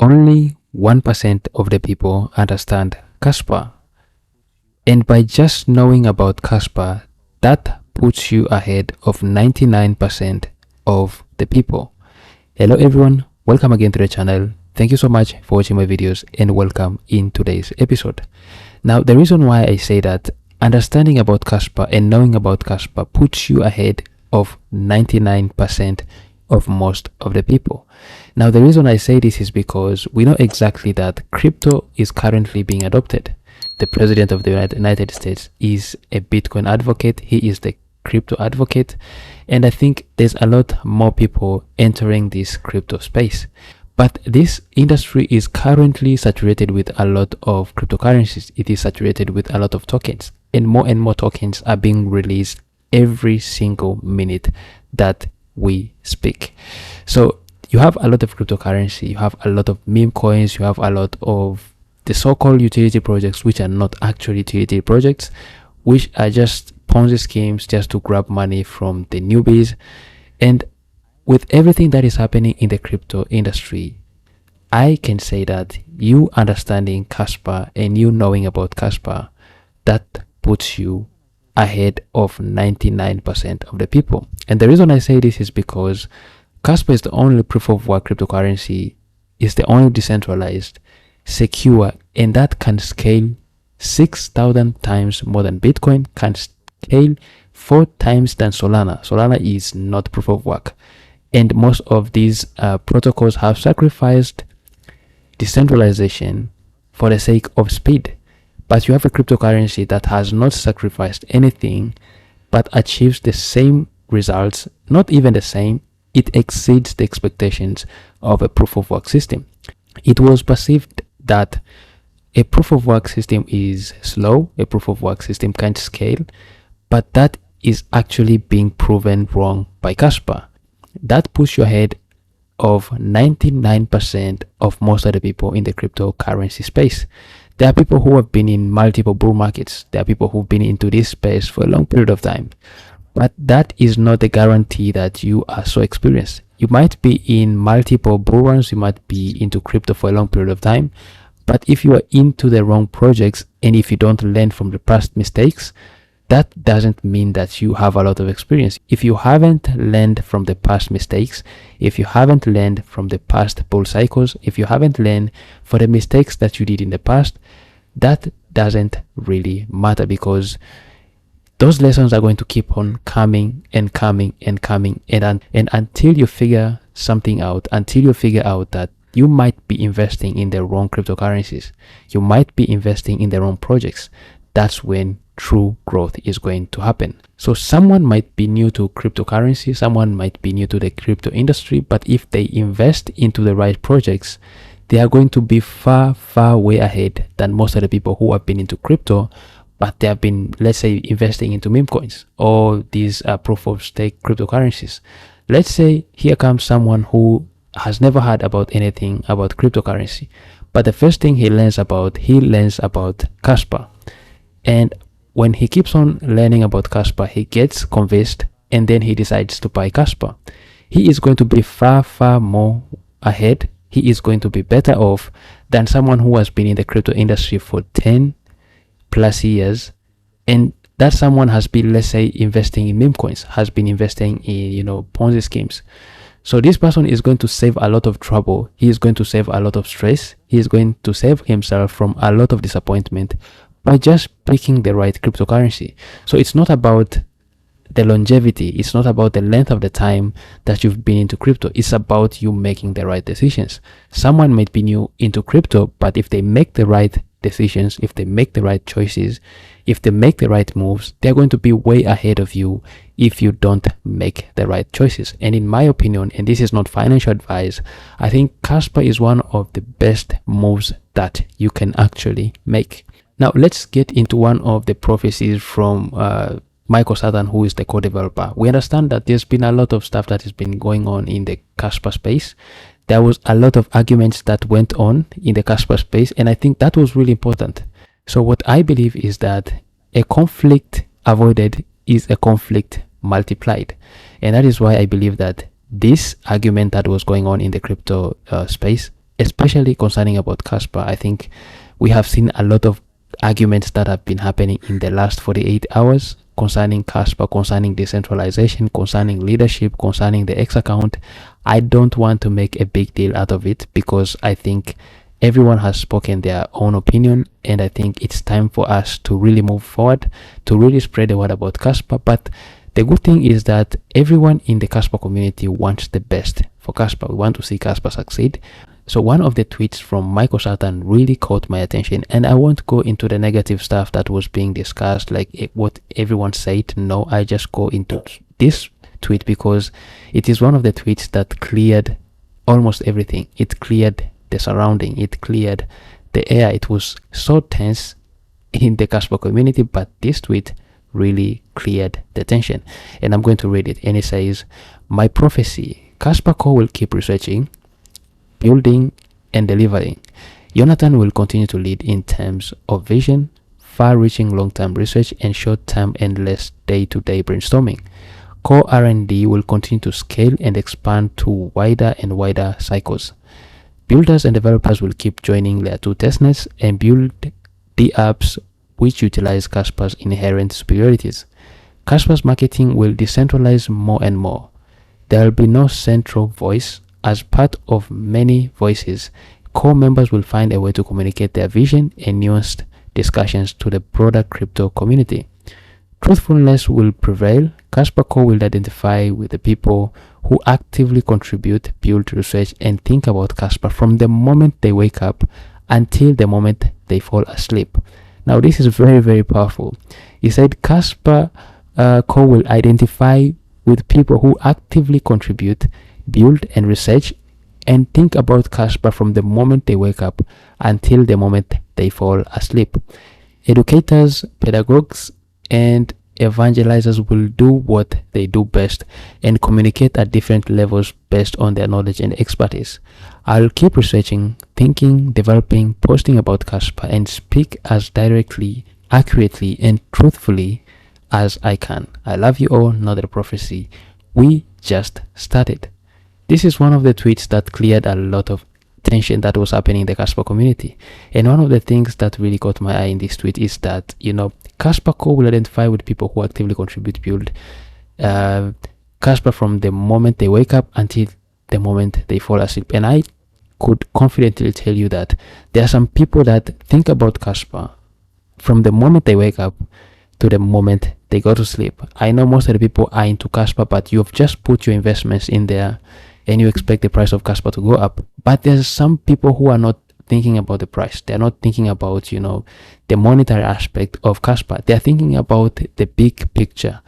only 1% of the people understand Kaspa. And by just knowing about Kaspa, that puts you ahead of 99% of the people. Hello everyone, welcome again to the channel. Thank you so much for watching my videos and welcome in today's episode. Now, the reason why I say that understanding about Kaspa and knowing about Kaspa puts you ahead of 99% of most of the people. Now, the reason I say this is because we know exactly that crypto is currently being adopted. The president of the United States is a Bitcoin advocate. He is the crypto advocate. And I think there's a lot more people entering this crypto space. But this industry is currently saturated with a lot of cryptocurrencies. It is saturated with a lot of tokens. And more tokens are being released every single minute that we speak. So you have a lot of cryptocurrency, you have a lot of meme coins, you have a lot of the so-called utility projects, which are not actually utility projects, which are just Ponzi schemes just to grab money from the newbies. And with everything that is happening in the crypto industry, I can say that you understanding Kaspa and you knowing about Kaspa, that puts you ahead of 99% of the people. And the reason I say this is because Kaspa is the only proof of work cryptocurrency, is the only decentralized, secure, and that can scale 6,000 times more than Bitcoin, can scale 4 times than Solana. Solana is not proof of work. And most of these protocols have sacrificed decentralization for the sake of speed. But you have a cryptocurrency that has not sacrificed anything but achieves the same results, not even the same, it exceeds the expectations of a proof of work system. It was perceived that a proof of work system is slow, a proof of work system can't scale, but that is actually being proven wrong by Kaspa. That puts you ahead of 99% of most of the people in the cryptocurrency space. There are people who have been in multiple bull markets. There are people who've been into this space for a long period of time. But that is not a guarantee that you are so experienced. You might be in multiple bull runs. You might be into crypto for a long period of time. But if you are into the wrong projects and if you don't learn from the past mistakes, that doesn't mean that you have a lot of experience. If you haven't learned from the past mistakes, if you haven't learned from the past bull cycles, if you haven't learned for the mistakes that you did in the past, that doesn't really matter, because those lessons are going to keep on coming and coming and coming. And until you figure something out, until you figure out that you might be investing in the wrong cryptocurrencies, you might be investing in the wrong projects, that's when true growth is going to happen. So someone might be new to cryptocurrency, someone might be new to the crypto industry, but if they invest into the right projects, they are going to be far way ahead than most of the people who have been into crypto, but they have been, let's say, investing into meme coins or these proof of stake cryptocurrencies. Let's say here comes someone who has never heard about anything about cryptocurrency, but the first thing he learns about Kaspa. And when he keeps on learning about Kaspa, he gets convinced and then he decides to buy Kaspa. He is going to be far more ahead. He is going to be better off than someone who has been in the crypto industry for 10 plus years. And that someone has been, let's say, investing in meme coins, has been investing in, Ponzi schemes. So this person is going to save a lot of trouble. He is going to save a lot of stress. He is going to save himself from a lot of disappointment by just picking the right cryptocurrency. So it's not about the longevity, it's not about the length of the time that you've been into crypto, it's about you making the right decisions. Someone might be new into crypto, but if they make the right decisions, if they make the right choices, if they make the right moves, they're going to be way ahead of you if you don't make the right choices. And in my opinion, and this is not financial advice, I think Kaspa is one of the best moves that you can actually make. Now, let's get into one of the prophecies from Michael Satan, who is the co-developer. We understand that there's been a lot of stuff that has been going on in the Kaspa space. There was a lot of arguments that went on in the Kaspa space, and I think that was really important. So what I believe is that a conflict avoided is a conflict multiplied. And that is why I believe that this argument that was going on in the crypto space, especially concerning about Kaspa. I think we have seen a lot of arguments that have been happening in the last 48 hours concerning Kaspa, concerning decentralization, concerning leadership, concerning the X account. I don't want to make a big deal out of it because I think everyone has spoken their own opinion, and I think it's time for us to really move forward, to really spread the word about Kaspa. But the good thing is that everyone in the Kaspa community wants the best for Kaspa. We want to see Kaspa succeed. So one of the tweets from Michael Satan really caught my attention, and I won't go into the negative stuff that was being discussed, like what everyone said. No, I just go into this tweet because it is one of the tweets that cleared almost everything. It cleared the surrounding, it cleared the air. It was so tense in the Kaspa community, but this tweet really cleared the tension, and I'm going to read it. And it says, "My prophecy: Kaspa Co will keep researching, building, and delivering. Jonathan will continue to lead in terms of vision, far-reaching long-term research, and short-term endless day-to-day brainstorming. Core R&D will continue to scale and expand to wider and wider cycles. Builders and developers will keep joining Layer 2 testnets and build the apps which utilize Kaspa's inherent superiorities. Kaspa's marketing will decentralize more and more. There will be no central voice. As part of many voices, core members will find a way to communicate their vision and nuanced discussions to the broader crypto community. Truthfulness will prevail. Kaspa Co will identify with the people who actively contribute, build, research, and think about Kaspa from the moment they wake up until the moment they fall asleep." Now, this is very, very powerful. He said Kaspa Co will identify with people who actively contribute, build, and research and think about Kaspa from the moment they wake up until the moment they fall asleep. Educators, pedagogues, and evangelizers will do what they do best and communicate at different levels based on their knowledge and expertise. I'll keep researching, thinking, developing, posting about Kaspa, and speak as directly, accurately, and truthfully as I can. I love you all, not a prophecy. We just started. This is one of the tweets that cleared a lot of tension that was happening in the Kaspa community. And one of the things that really caught my eye in this tweet is that, Kaspa Co will identify with people who actively contribute, build Kaspa from the moment they wake up until the moment they fall asleep. And I could confidently tell you that there are some people that think about Kaspa from the moment they wake up to the moment they go to sleep. I know most of the people are into Kaspa, but you've just put your investments in there and you expect the price of Kaspa to go up. But there's some people who are not thinking about the price. They're not thinking about, the monetary aspect of Kaspa. They're thinking about the big picture,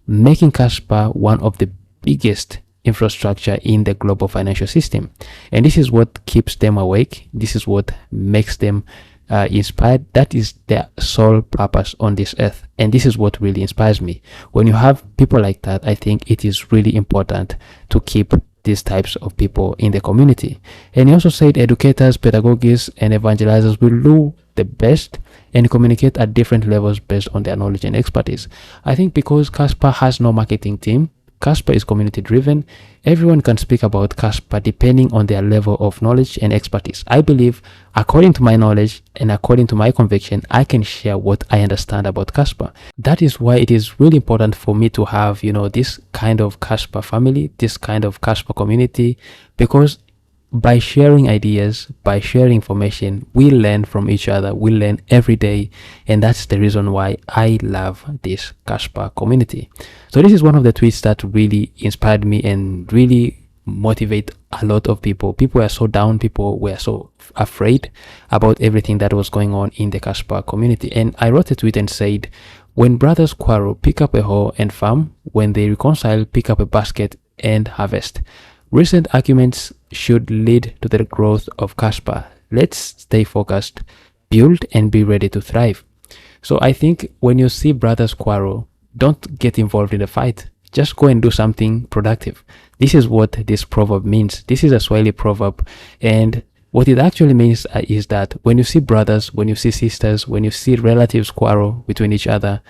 making Kaspa one of the biggest infrastructure in the global financial system. And this is what keeps them awake. This is what makes them inspired. That is their sole purpose on this earth. And this is what really inspires me. When you have people like that, I think it is really important to keep these types of people in the community. And he also said educators, pedagogists, and evangelizers will do the best and communicate at different levels based on their knowledge and expertise. I think because Kaspa has no marketing team, Kaspa is community driven. Everyone can speak about Kaspa depending on their level of knowledge and expertise. I believe, according to my knowledge and according to my conviction, I can share what I understand about Kaspa. That is why it is really important for me to have, this kind of Kaspa family, this kind of Kaspa community, because by sharing ideas, by sharing information, we learn from each other. We learn every day, and that's the reason why I love this Kaspa community. So this is one of the tweets that really inspired me and really motivate a lot of people. People were so down, people were so afraid about everything that was going on in the Kaspa community. And I wrote a tweet and said, when brothers quarrel, pick up a hoe and farm. When they reconcile, pick up a basket and harvest. Recent arguments should lead to the growth of Kaspa. Let's stay focused, build, and be ready to thrive. So I think when you see brothers quarrel, don't get involved in the fight. Just go and do something productive. This is what this proverb means. This is a Swahili proverb, and what it actually means is that when you see brothers, when you see sisters, when you see relatives quarrel between each other,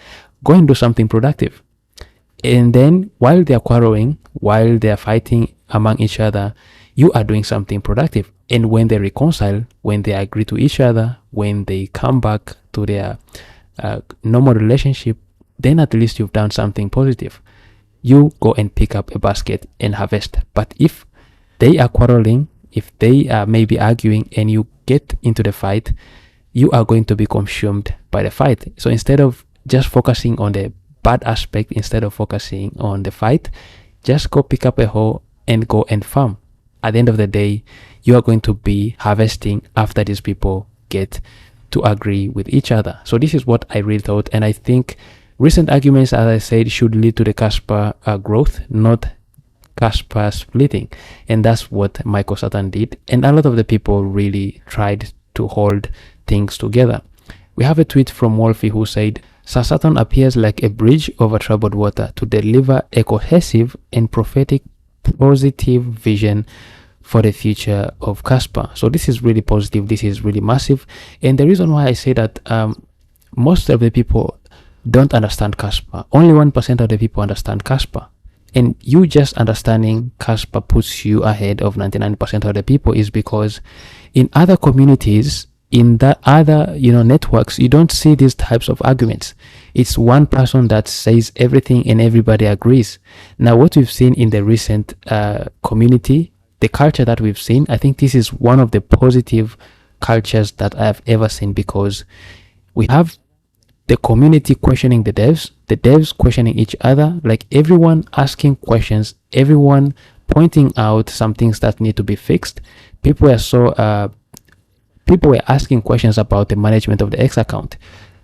go and do something productive. And then while they're quarreling, while they're fighting among each other, you are doing something productive. And when they reconcile, when they agree to each other, when they come back to their normal relationship, then at least you've done something positive. You go and pick up a basket and harvest. But if they are quarreling, if they are maybe arguing, and you get into the fight, you are going to be consumed by the fight. So instead of just focusing on the bad aspect, instead of focusing on the fight, just go pick up a hoe and go and farm. At the end of the day, you are going to be harvesting after these people get to agree with each other. So this is what I really thought, and I think recent arguments, as I said, should lead to the Kaspa growth, not Kaspa splitting. And that's what Michael Satan did, and a lot of the people really tried to hold things together. We have a tweet from Wolfie who said, Sir Saturn appears like a bridge over troubled water to deliver a cohesive and prophetic positive vision for the future of Kaspa. So this is really positive, this is really massive. And the reason why I say that most of the people don't understand Kaspa. Only 1% of the people understand Kaspa. And you just understanding Kaspa puts you ahead of 99% of the people is because in other communities, in the other networks, you don't see these types of arguments. It's one person that says everything and everybody agrees. Now what we've seen in the recent community, the culture that we've seen, I think this is one of the positive cultures that I have ever seen, because we have the community questioning the devs questioning each other, like everyone asking questions, everyone pointing out some things that need to be fixed. People were asking questions about the management of the X account.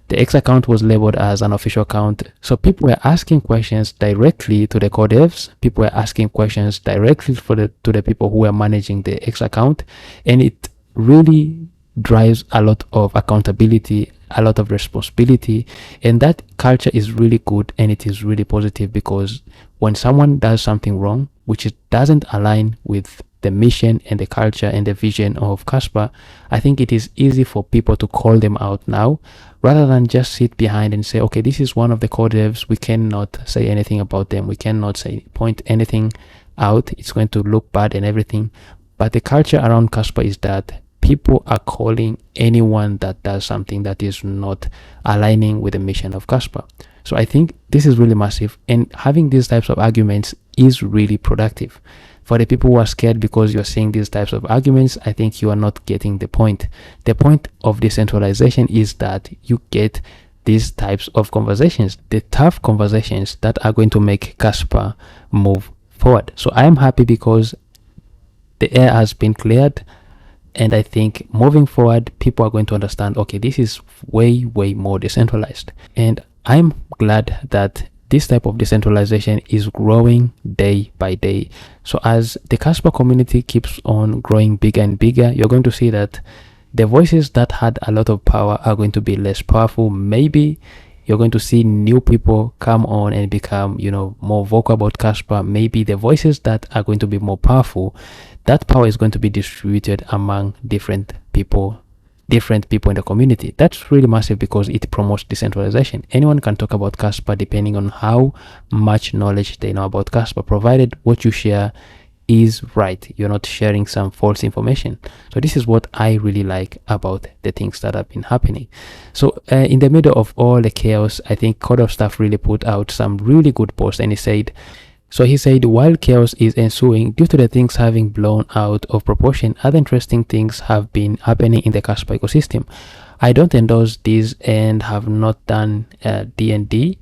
The X account was labeled as an official account. So people were asking questions directly to the core devs. People were asking questions directly to the people who were managing the X account. And it really drives a lot of accountability, a lot of responsibility. And that culture is really good, and it is really positive, because when someone does something wrong, which doesn't align with the mission and the culture and the vision of Kaspa, I think it is easy for people to call them out now, rather than just sit behind and say, okay, this is one of the core devs, we cannot say anything about them, we cannot point anything out, it's going to look bad and everything. But the culture around Kaspa is that people are calling anyone that does something that is not aligning with the mission of Kaspa. So I think this is really massive, and having these types of arguments is really productive. For the people who are scared because you're seeing these types of arguments, I think you are not getting the point. The point of decentralization is that you get these types of conversations, the tough conversations that are going to make Kaspa move forward. So I am happy because the air has been cleared, and I think moving forward, people are going to understand, okay, this is way more decentralized. And I'm glad that this type of decentralization is growing day by day. So as the Kaspa community keeps on growing bigger and bigger, you're going to see that the voices that had a lot of power are going to be less powerful. Maybe you're going to see new people come on and become, more vocal about Kaspa. Maybe the voices that are going to be more powerful, that power is going to be distributed among different people in the community. That's really massive because it promotes decentralization. Anyone can talk about Kaspa depending on how much knowledge they know about Kaspa, provided what you share is right. You're not sharing some false information. So this is what I really like about the things that have been happening. So in the middle of all the chaos, I think Code of Staff really put out some really good posts, and he said, while chaos is ensuing due to the things having blown out of proportion, other interesting things have been happening in the Kaspa ecosystem. I don't endorse these and have not done D&D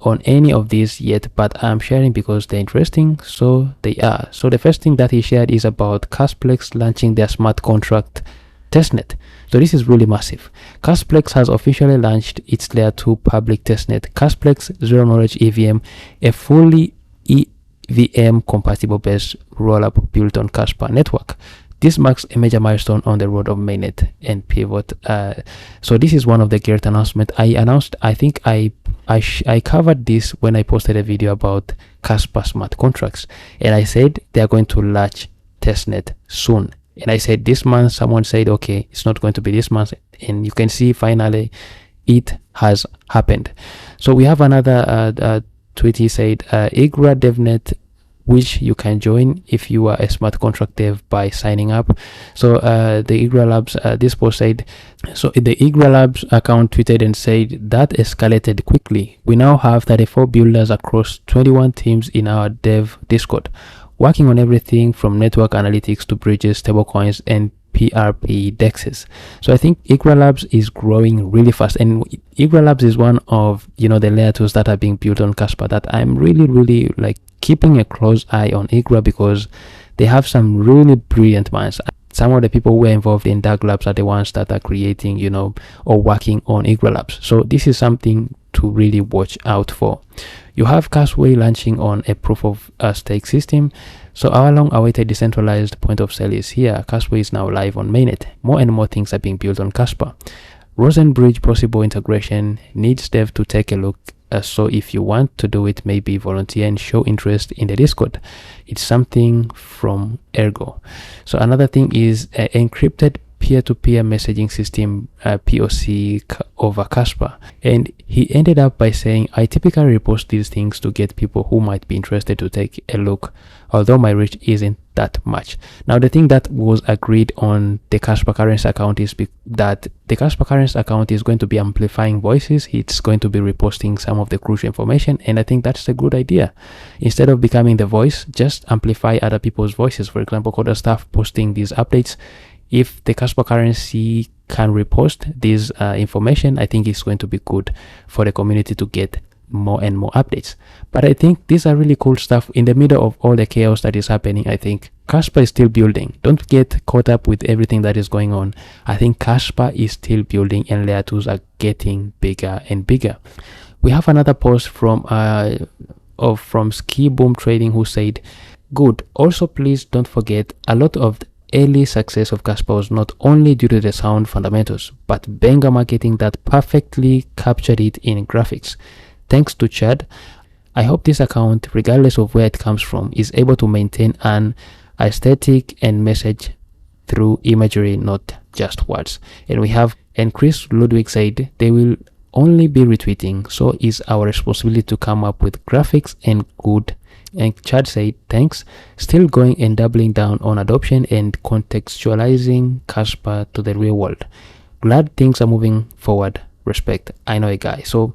on any of these yet, but I'm sharing because they're interesting, so they are. So the first thing that he shared is about Casplex launching their smart contract testnet. So this is really massive. Casplex has officially launched its layer 2 public testnet, Casplex Zero Knowledge EVM, a fully EVM compatible based rollup built on Kaspa network. This marks a major milestone on the road of mainnet and pivot. So this is one of the great announcements I think I covered this when I posted a video about Kaspa smart contracts, and I said they are going to launch testnet soon. And I said this month. Someone said, okay, it's not going to be this month, and you can see finally it has happened. So we have another tweet. He said, IGRA DevNet which you can join if you are a smart contract dev by signing up. So the Igra Labs, this post said, so the Igra Labs account tweeted and said that escalated quickly. We now have 34 builders across 21 teams in our dev Discord, working on everything from network analytics to bridges, stablecoins, and PRP dexes. So I think Igra Labs is growing really fast, and Igra Labs is one of the layer 2s that are being built on Kaspa that I'm really like keeping a close eye on Igra, because they have some really brilliant minds. Some of the people who are involved in Dark Labs are the ones that are creating or working on Igra Labs. So this is something to really watch out for. You have Casway launching on a proof of stake system. So our long-awaited decentralized point of sale is here. Caspa is now live on mainnet. More and more things are being built on Caspa. Rosenbridge possible integration needs dev to take a look. So if you want to do it, maybe volunteer and show interest in the Discord. It's something from Ergo. So another thing is encrypted peer-to-peer messaging system POC over Kaspa, and he ended up by saying, I typically repost these things to get people who might be interested to take a look, although my reach isn't that much. Now the thing that was agreed on the Kaspa Currency account is that the Kaspa Currency account is going to be amplifying voices. It's going to be reposting some of the crucial information, and I think that's a good idea. Instead of becoming the voice, just amplify other people's voices. For example, Coda staff posting these updates. If the Kaspa Currency can repost this information, I think it's going to be good for the community to get more and more updates. But I think these are really cool stuff in the middle of all the chaos that is happening. I think Kaspa is still building. Don't get caught up with everything that is going on. I think Kaspa is still building, and layer 2s are getting bigger and bigger. We have another post from Ski Boom Trading, who said, good. Also, please don't forget, a lot of the early success of Kaspa was not only due to the sound fundamentals, but Benga marketing that perfectly captured it in graphics. Thanks to Chad, I hope this account, regardless of where it comes from, is able to maintain an aesthetic and message through imagery, not just words. And Chris Ludwig said, they will only be retweeting, so it's our responsibility to come up with graphics and good. And Chad said, thanks, still going and doubling down on adoption and contextualizing Kaspa to the real world. Glad things are moving forward. Respect. I know a guy. So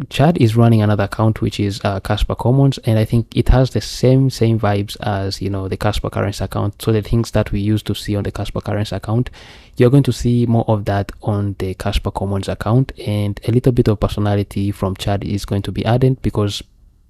Chad is running another account, which is Kaspa Commons, and I think it has the same vibes as the Kaspa Currency account. So the things that we used to see on the Kaspa Currency account, you're going to see more of that on the Kaspa Commons account, and a little bit of personality from Chad is going to be added, because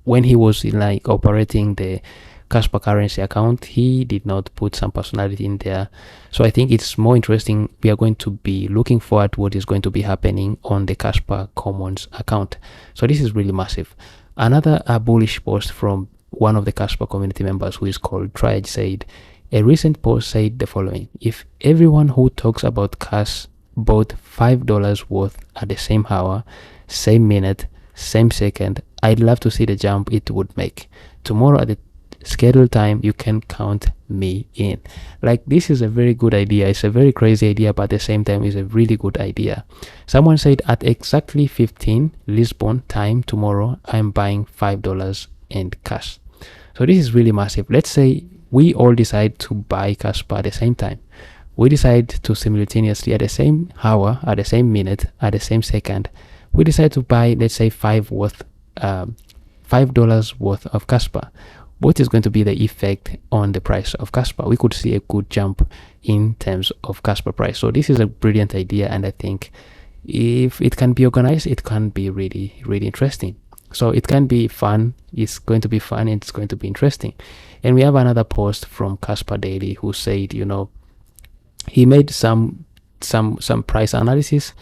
when he was operating the Kaspa Currency account, he did not put some personality in there. So I think it's more interesting. We are going to be looking forward to what is going to be happening on the Kaspa Commons account. So this is really massive. Another bullish post from one of the Kaspa community members, who is called Triage, said, a recent post said the following: if everyone who talks about Kas bought $5 worth at the same hour, same minute, same second, I'd love to see the jump it would make. Tomorrow at the scheduled time, you can count me in. Like, this is a very good idea. It's a very crazy idea, but at the same time it's a really good idea. Someone said, at exactly 15 Lisbon time tomorrow, I'm buying $5 in cash. So this is really massive. Let's say we all decide to buy Kaspa at the same time. We decide to simultaneously, at the same hour, at the same minute, at the same second, we decide to buy, let's say, $5 worth of Kaspa. What is going to be the effect on the price of Kaspa? We could see a good jump in terms of Kaspa price. So this is a brilliant idea, and I think if it can be organized, it can be really, really interesting. So it can be fun. It's going to be fun, and it's going to be interesting. And we have another post from Kaspa Daily, who said, he made some price analysis,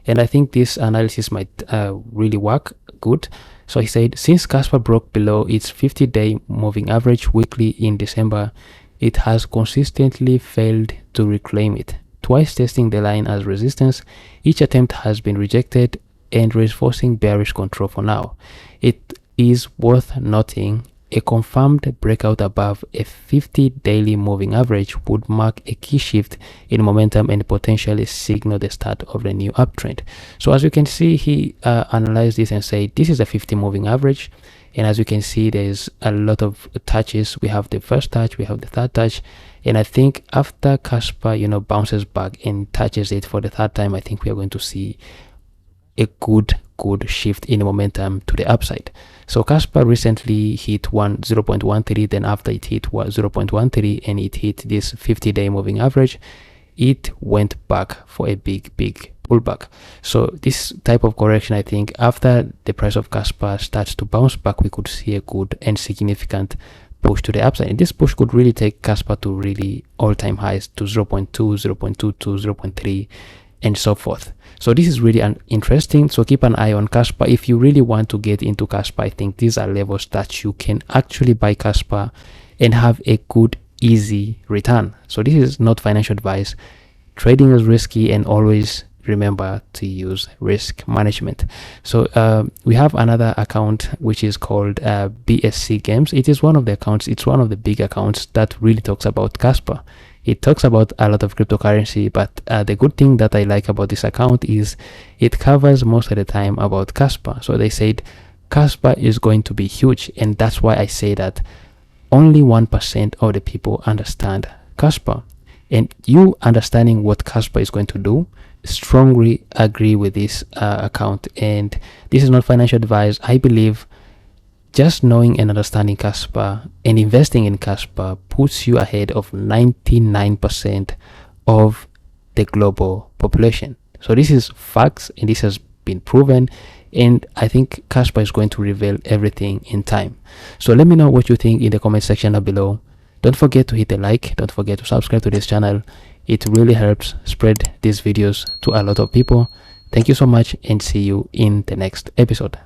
and I think this analysis might really work good. So he said, since Kaspa broke below its 50-day moving average weekly in December, it has consistently failed to reclaim it. Twice testing the line as resistance, each attempt has been rejected and reinforcing bearish control for now. It is worth noting, a confirmed breakout above a 50 daily moving average would mark a key shift in momentum and potentially signal the start of the new uptrend. So as you can see, he analyzed this and said, this is a 50 moving average, And as you can see, there's a lot of touches. We have the first touch, we have the third touch, and I think after Kaspa, you know, bounces back and touches it for the third time, I think we are going to see a good shift in momentum to the upside. So Kaspa recently hit 0.13, then after it hit 0.13 and it hit this 50-day moving average, it went back for a big pullback. So this type of correction, I think after the price of Kaspa starts to bounce back, we could see a good and significant push to the upside, and this push could really take Kaspa to really all-time highs to 0.2, 0.22, 0.3, and so forth. So this is really interesting. So keep an eye on Kaspa. If you really want to get into Kaspa, I think these are levels that you can actually buy Kaspa and have a good easy return. So this is not financial advice. Trading is risky, and always remember to use risk management. So we have another account which is called BSC Games. It is one of the accounts, it's one of the big accounts that really talks about Kaspa. It talks about a lot of cryptocurrency, but the good thing that I like about this account is it covers most of the time about Kaspa. So they said Kaspa is going to be huge, and that's why I say that only 1% of the people understand Kaspa. And you understanding what Kaspa is going to do, strongly agree with this account. And this is not financial advice. I believe just knowing and understanding Kaspa and investing in Kaspa puts you ahead of 99% of the global population. So this is facts, and this has been proven, and I think Kaspa is going to reveal everything in time. So let me know what you think in the comment section down below. Don't forget to hit a like, don't forget to subscribe to this channel. It really helps spread these videos to a lot of people. Thank you so much, and see you in the next episode.